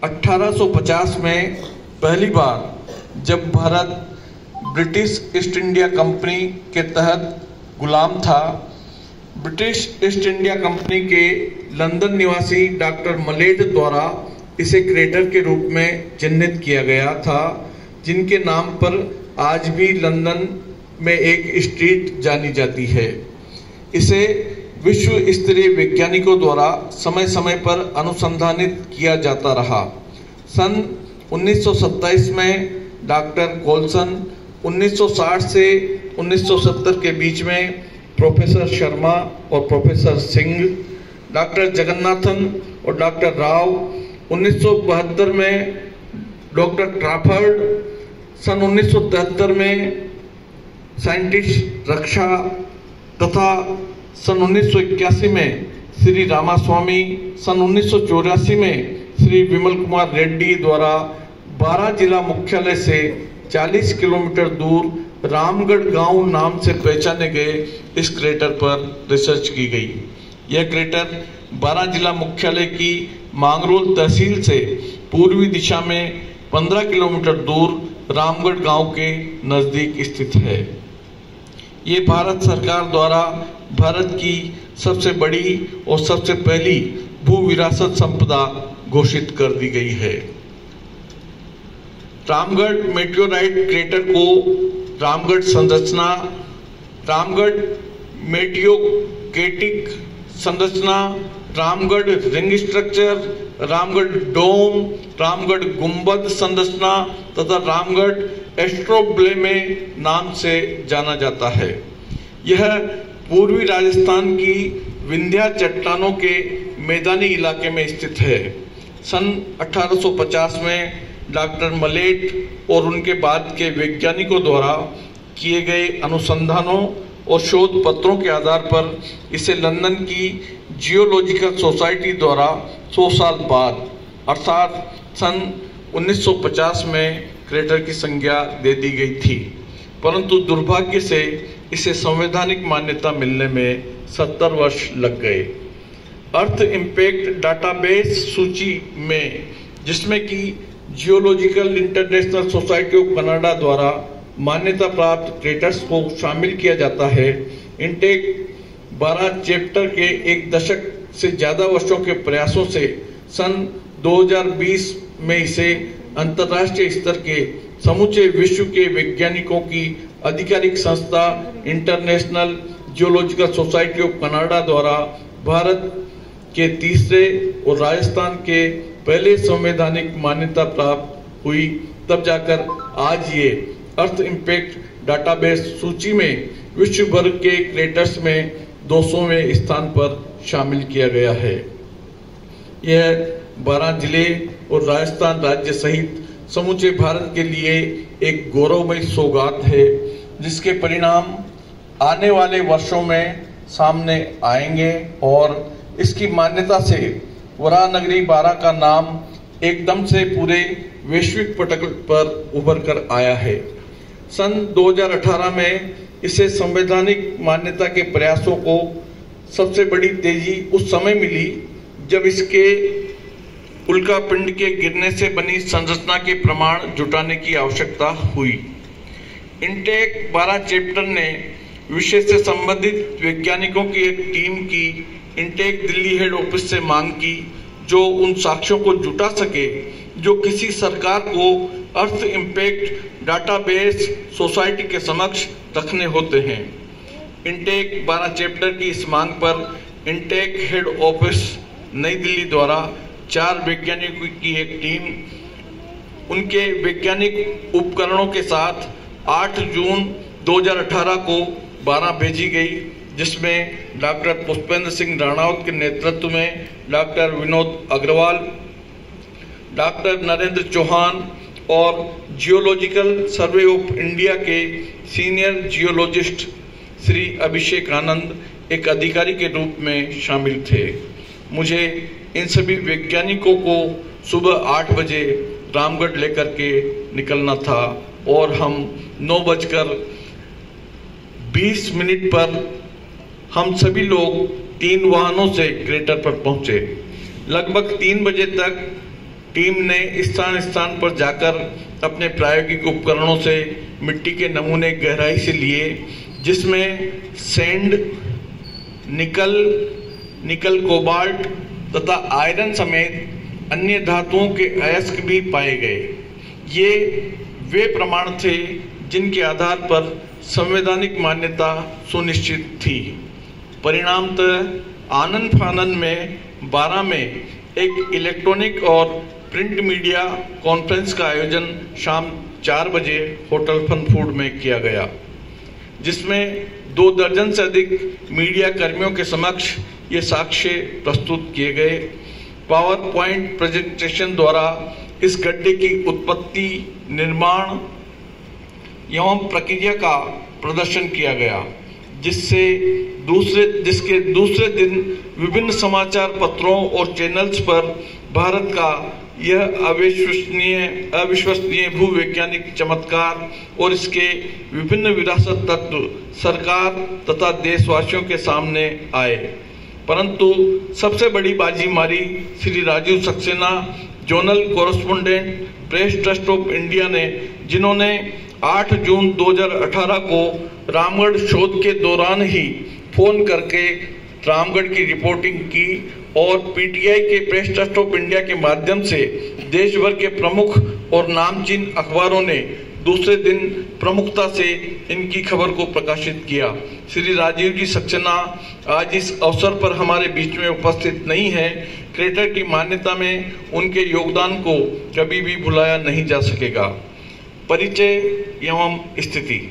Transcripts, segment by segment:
1850 में पहली बार जब Bharat British east India company के तहत गुलाम था, ब्रिटिश ईस्ट इंडिया कंपनी के लंदन निवासी डॉक्टर मलेट द्वारा इसे क्रेटर के रूप में चिन्हित किया गया था, जिनके नाम पर आज भी लंदन में एक स्ट्रीट जानी जाती है। इसे विश्व स्तरीय वैज्ञानिकों द्वारा समय समय पर अनुसंधानित किया जाता रहा। सन 1927 में डॉक्टर कोल्सन, 1960 से 1970 के बीच में प्रोफेसर शर्मा और प्रोफेसर सिंह, डॉक्टर जगन्नाथन और डॉक्टर राव, 1972 में डॉक्टर ट्राफर्ड, सन 1973 में साइंटिस्ट रक्षा तथा सन 1981 में श्री रामास्वामी, सन 1984 में श्री विमल कुमार रेड्डी द्वारा 12 जिला मुख्यालय से 40 किलोमीटर दूर रामगढ़ गांव नाम से पहचाने गए इस क्रेटर पर रिसर्च की गई। यह क्रेटर 12 जिला मुख्यालय की मांगरोल तहसील से पूर्वी दिशा में 15 किलोमीटर दूर रामगढ़ गांव के नजदीक स्थित है। ये भारत सरकार द्वारा भारत की सबसे बड़ी और सबसे पहली भू विरासत संपदा घोषित कर दी गई है। रामगढ़ मेटियोराइट क्रेटर को रामगढ़ संरचना, रामगढ़ मेटियोकेटिक संरचना, रामगढ़ रिंग स्ट्रक्चर, रामगढ़ डोम, रामगढ़ गुंबद संरचना तथा रामगढ़ एस्ट्रोब्लेमे नाम से जाना जाता है। यह पूर्वी राजस्थान की विंध्या चट्टानों के मैदानी इलाके में स्थित है। सन 1850 में डॉक्टर मलेट और उनके बाद के वैज्ञानिकों द्वारा किए गए अनुसंधानों और शोध पत्रों के आधार पर इसे लंदन की जियोलॉजिकल सोसाइटी द्वारा 100 साल बाद अर्थात सन 1950 में क्रेटर की संज्ञा दे दी गई थी, परंतु दुर्भाग्य से इसे संवैधानिक मान्यता मिलने में 70 वर्ष लग गए। अर्थ इम्पैक्ट डाटाबेस सूची में, जिसमें कि geological international society of Canada द्वारा मान्यता प्राप्त क्रेटर्स को शामिल किया जाता है, इंटेक 12 चैप्टर के एक दशक से ज्यादा वर्षों के प्रयासों से सन 2020 में इसे अंतर्राष्ट्रीय स्तर के समूचे विश्व के वैज्ञानिकों की आधिकारिक संस्था international geological society of Canada द्वारा भारत के तीसरे और राजस्थान के पहले संवैधानिक मान्यता प्राप्त हुई, तब जाकर आज ये अर्थ इम्पैक्ट डाटाबेस सूची में विश्व भर के क्रेटर्स में 200वें स्थान पर शामिल किया गया है। यह 12 जिले और राजस्थान राज्य सहित समूचे भारत के लिए एक गौरवमयी सौगात है, जिसके परिणाम आने वाले वर्षों में सामने आएंगे और इसकी मान्यता से वरानगरी 12 का नाम एकदम से पूरे वैश्विक पटल पर उभर कर आया है। सन 2018 में इसे संवैधानिक मान्यता के प्रयासों को सबसे बड़ी तेजी उस समय मिली जब इसके उल्कापिंड के गिरने से बनी संरचना के प्रमाण जुटाने की आवश्यकता हुई। इंटेक 12 चैप्टर ने विषय से संबंधित वैज्ञानिकों की एक टीम की इंटेक दिल्ली हेड ऑफिस से मांग की, जो उन साक्ष्यों को जुटा सके जो किसी सरकार को अर्थ इम्पैक्ट डाटाबेस सोसाइटी के समक्ष रखने होते हैं। इंटेक 12 चैप्टर की इस मांग पर इंटेक हेड ऑफिस नई दिल्ली द्वारा 4 वैज्ञानिकों की एक टीम उनके वैज्ञानिक उपकरणों के साथ 8 जून 2018 को 12 भेजी गई, जिसमें डॉक्टर पुष्पेंद्र सिंह राणावत के नेतृत्व में डॉक्टर विनोद अग्रवाल, डॉक्टर नरेंद्र चौहान और जियोलॉजिकल सर्वे ऑफ इंडिया के सीनियर जियोलॉजिस्ट श्री अभिषेक आनंद एक अधिकारी के रूप में शामिल थे। मुझे इन सभी वैज्ञानिकों को सुबह 8 बजे रामगढ़ लेकर के निकलना था और हम 9:20 पर हम सभी लोग 3 वाहनों से क्रेटर पर पहुंचे। लगभग 3 बजे तक टीम ने स्थान स्थान पर जाकर अपने प्रायोगिक उपकरणों से मिट्टी के नमूने गहराई से लिए, जिसमें सैंड, निकल कोबाल्ट तथा आयरन समेत अन्य धातुओं के अयस्क भी पाए गए। ये वे प्रमाण थे जिनके आधार पर संवैधानिक मान्यता सुनिश्चित थी। परिणामतः आनन फानन में 12 में एक इलेक्ट्रॉनिक और प्रिंट मीडिया कॉन्फ्रेंस का आयोजन शाम 4 बजे होटल फन फूड में किया गया, जिसमें 2 दर्जन से अधिक मीडिया कर्मियों के समक्ष ये साक्ष्य प्रस्तुत किए गए। पावर पॉइंट प्रेजेंटेशन द्वारा इस गड्ढे की उत्पत्ति, निर्माण एवं प्रक्रिया का प्रदर्शन किया गया, जिसके दूसरे दिन विभिन्न समाचार पत्रों और चैनल्स पर भारत का यह अविश्वसनीय भूवैज्ञानिक चमत्कार और इसके विभिन्न विरासत तत्व सरकार तथा देशवासियों के सामने आए। परंतु सबसे बड़ी बाजी मारी Shri Rajiv Saxena, zonal correspondent, Press Trust of India ने, जिन्होंने 8 जून 2018 को रामगढ़ शोध के दौरान ही फोन करके रामगढ़ की रिपोर्टिंग की और पीटीआई के प्रेस ट्रस्ट ऑफ इंडिया के माध्यम से देश भर के प्रमुख और नामचीन अखबारों ने दूसरे दिन प्रमुखता से इनकी खबर को प्रकाशित किया। श्री राजीव जी सक्सेना आज इस अवसर पर हमारे बीच में उपस्थित नहीं है। क्रेटर की मान्यता में उनके योगदान को कभी भी भुलाया नहीं जा सकेगा। परिचय एवं स्थिति।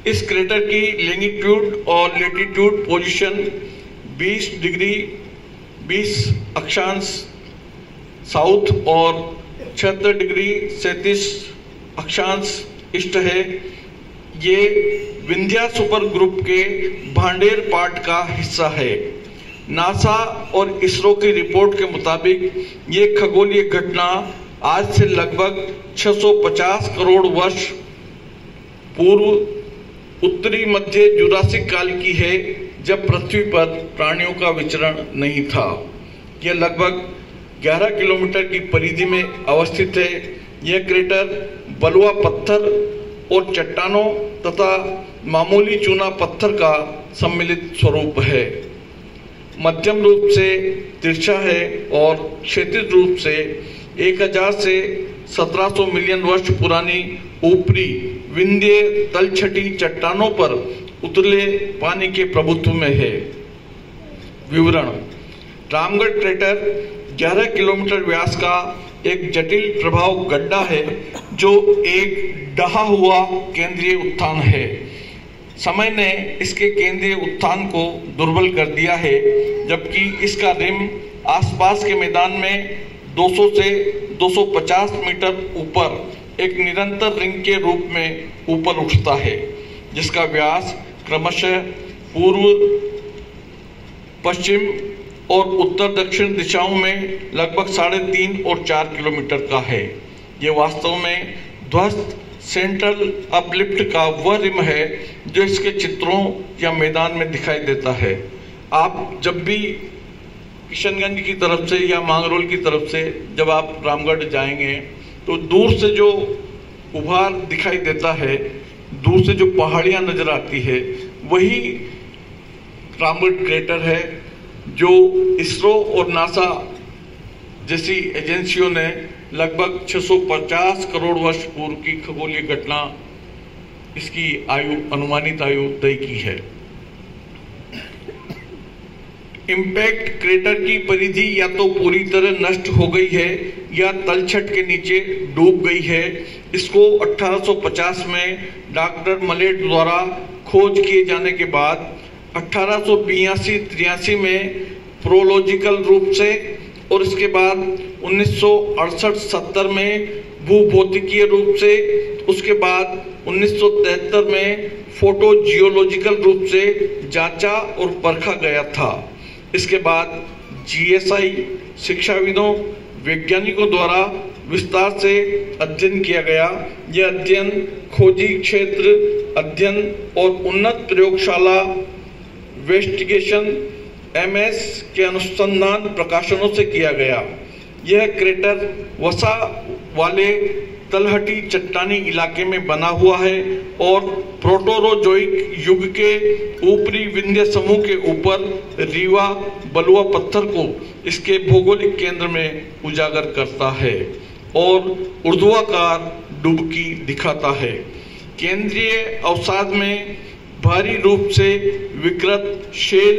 इस क्रेटर की लैंगिट्यूड और लेटीट्यूड पोजीशन 20 डिग्री 20 अक्षांश साउथ और 76 डिग्री 37 अक्षांश ईस्ट है। ये विंध्या सुपर ग्रुप के भांडेर पार्ट का हिस्सा है। नासा और इसरो की रिपोर्ट के मुताबिक ये खगोलीय घटना आज से लगभग 650 करोड़ वर्ष पूर्व उत्तरी मध्य जुरासिक काल की है, जब पृथ्वी पर प्राणियों का विचरण नहीं था। यह लगभग 11 किलोमीटर की परिधि में अवस्थित है। यह क्रेटर बलुआ पत्थर और चट्टानों तथा मामूली चूना पत्थर का सम्मिलित स्वरूप है। मध्यम रूप से तिरछा है और क्षैतिज रूप से 1000 से 1700 मिलियन वर्ष पुरानी ऊपरी विंध्य तलछटी चट्टानों पर उतले पानी के प्रभुत्व में है। विवरण। रामगढ़ क्रेटर 11 किलोमीटर व्यास का एक जटिल प्रभाव गड्ढा है, जो एक ढहा हुआ केंद्रीय उत्थान है। समय ने इसके केंद्रीय उत्थान को दुर्बल कर दिया है, जबकि इसका रिम आसपास के मैदान में 200 से 250 मीटर ऊपर एक निरंतर रिंग के रूप में ऊपर उठता है, जिसका व्यास क्रमशः पूर्व, पश्चिम और उत्तर दक्षिण दिशाओं में लगभग 3.5 और 4 किलोमीटर का है। यह वास्तव में ध्वस्त सेंट्रल अपलिफ्ट का वह रिम है जो इसके चित्रों या मैदान में दिखाई देता है। आप जब भी किशनगंज की तरफ से या मांगरोल की तरफ से जब आप रामगढ़ जाएंगे तो दूर से जो उभार दिखाई देता है, दूर से जो पहाड़ियां नजर आती है, वही रामगढ़ क्रेटर है, जो इसरो और नासा जैसी एजेंसियों ने लगभग 650 करोड़ वर्ष पूर्व की खगोलीय घटना, इसकी आयु, अनुमानित आयु तय की है। इम्पैक्ट क्रेटर की परिधि या तो पूरी तरह नष्ट हो गई है या तलछट के नीचे डूब गई है। इसको 1850 में डॉक्टर मलेट द्वारा खोज किए जाने के बाद 1882-83 में प्रोलॉजिकल रूप से और इसके बाद 1968-70 में भूभौतिकीय रूप से, उसके बाद 1973 में फोटो जियोलॉजिकल रूप से जांचा और परखा गया था। इसके बाद जीएसआई शिक्षाविदों, वैज्ञानिकों द्वारा विस्तार से अध्ययन किया गया। यह अध्ययन खोजी क्षेत्र अध्ययन और उन्नत प्रयोगशाला वेस्टिगेशन MS के अनुसंधान प्रकाशनों से किया गया। यह क्रेटर वसा वाले तलहटी चट्टानी इलाके में बना हुआ है और प्रोटोरोजोइक युग के ऊपरी विंध्य समूह के ऊपर रीवा बलुआ पत्थर को इसके भौगोलिक केंद्र में उजागर करता है और ऊर्ध्वाकार डुबकी दिखाता है। केंद्रीय अवसाद में भारी रूप से विकृत शेल,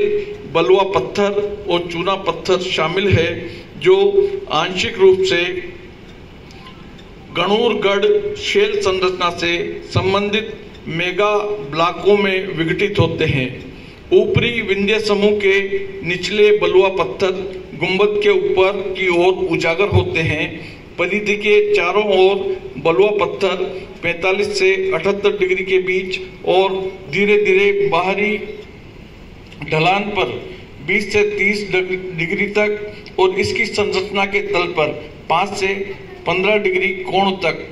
बलुआ पत्थर और चूना पत्थर शामिल है, जो आंशिक रूप से गणूरगढ़ शेल संरचना से संबंधित मेगा ब्लॉकों में विघटित होते हैं। ऊपरी विंध्य समूह के निचले बलुआ पत्थर गुंबद के ऊपर की ओर उजागर होते हैं। परिधि के चारों ओर बलुआ पत्थर 45 से 78 डिग्री के बीच और धीरे धीरे बाहरी ढलान पर 20 से 30 डिग्री तक और इसकी संरचना के तल पर 5 से 15 डिग्री कोण तक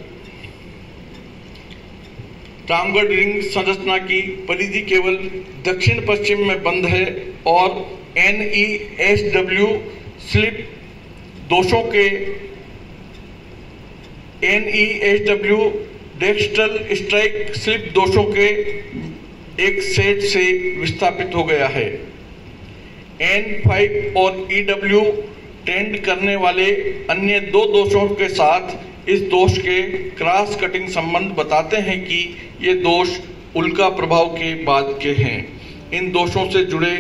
रामगढ़ रिंग संरचना की परिधि केवल दक्षिण पश्चिम में बंद है और NESW स्लिप दोषों के NESW डेक्स्ट्रल स्ट्राइक स्लिप दोषों के एक सेट से विस्थापित हो गया है। N5 और EW टेंड करने वाले अन्य दो दोषों के साथ इस दोष के क्रॉस कटिंग संबंध बताते हैं कि ये दोष उल्का प्रभाव के बाद के हैं। इन दोषों से जुड़े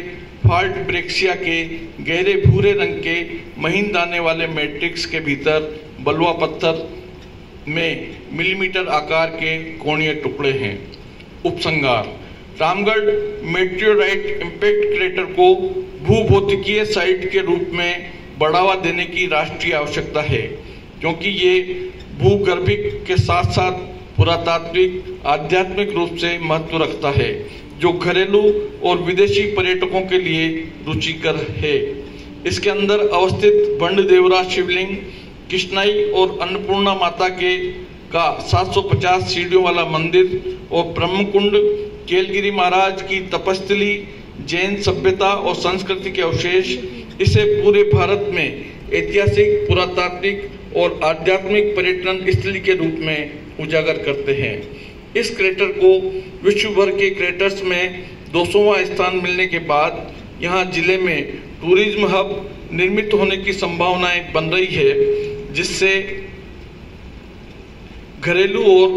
फाल्ट ब्रेक्सिया के गहरे भूरे रंग के महीन दाने वाले मैट्रिक्स के भीतर बलुआ पत्थर में मिलीमीटर आकार के कोणीय टुकड़े हैं। उपसंहार: रामगढ़ मेटेओराइट इम्पैक्ट क्रेटर को भूभौतिकीय साइट के रूप में बढ़ावा देने की राष्ट्रीय आवश्यकता है, क्योंकि ये भूगर्भिक के साथ साथ पुरातात्विक आध्यात्मिक रूप से महत्व रखता है, जो घरेलू और विदेशी पर्यटकों के लिए रुचिकर है। इसके अंदर अवस्थित बंडदेवरा शिवलिंग, कृष्णाई और अन्नपूर्णा माता का 750 सीढ़ियों वाला मंदिर और ब्रह्मकुंड, केलगिरी महाराज की तपस्थली, जैन सभ्यता और संस्कृति के अवशेष इसे पूरे भारत में ऐतिहासिक, पुरातात्विक और आध्यात्मिक पर्यटन स्थली के रूप में उजागर करते हैं। इस क्रेटर को विश्व भर के क्रेटर्स में 200वां स्थान मिलने के बाद यहाँ जिले में टूरिज्म हब निर्मित होने की संभावनाएं बन रही है, जिससे घरेलू और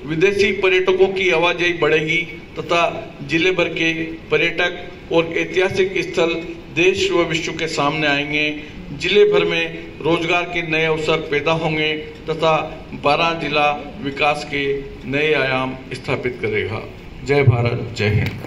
विदेशी पर्यटकों की आवाजाही बढ़ेगी तथा जिले भर के पर्यटक और ऐतिहासिक स्थल देश व विश्व के सामने आएंगे। जिले भर में रोजगार के नए अवसर पैदा होंगे तथा 12 जिला विकास के नए आयाम स्थापित करेगा। जय भारत, जय हिंद।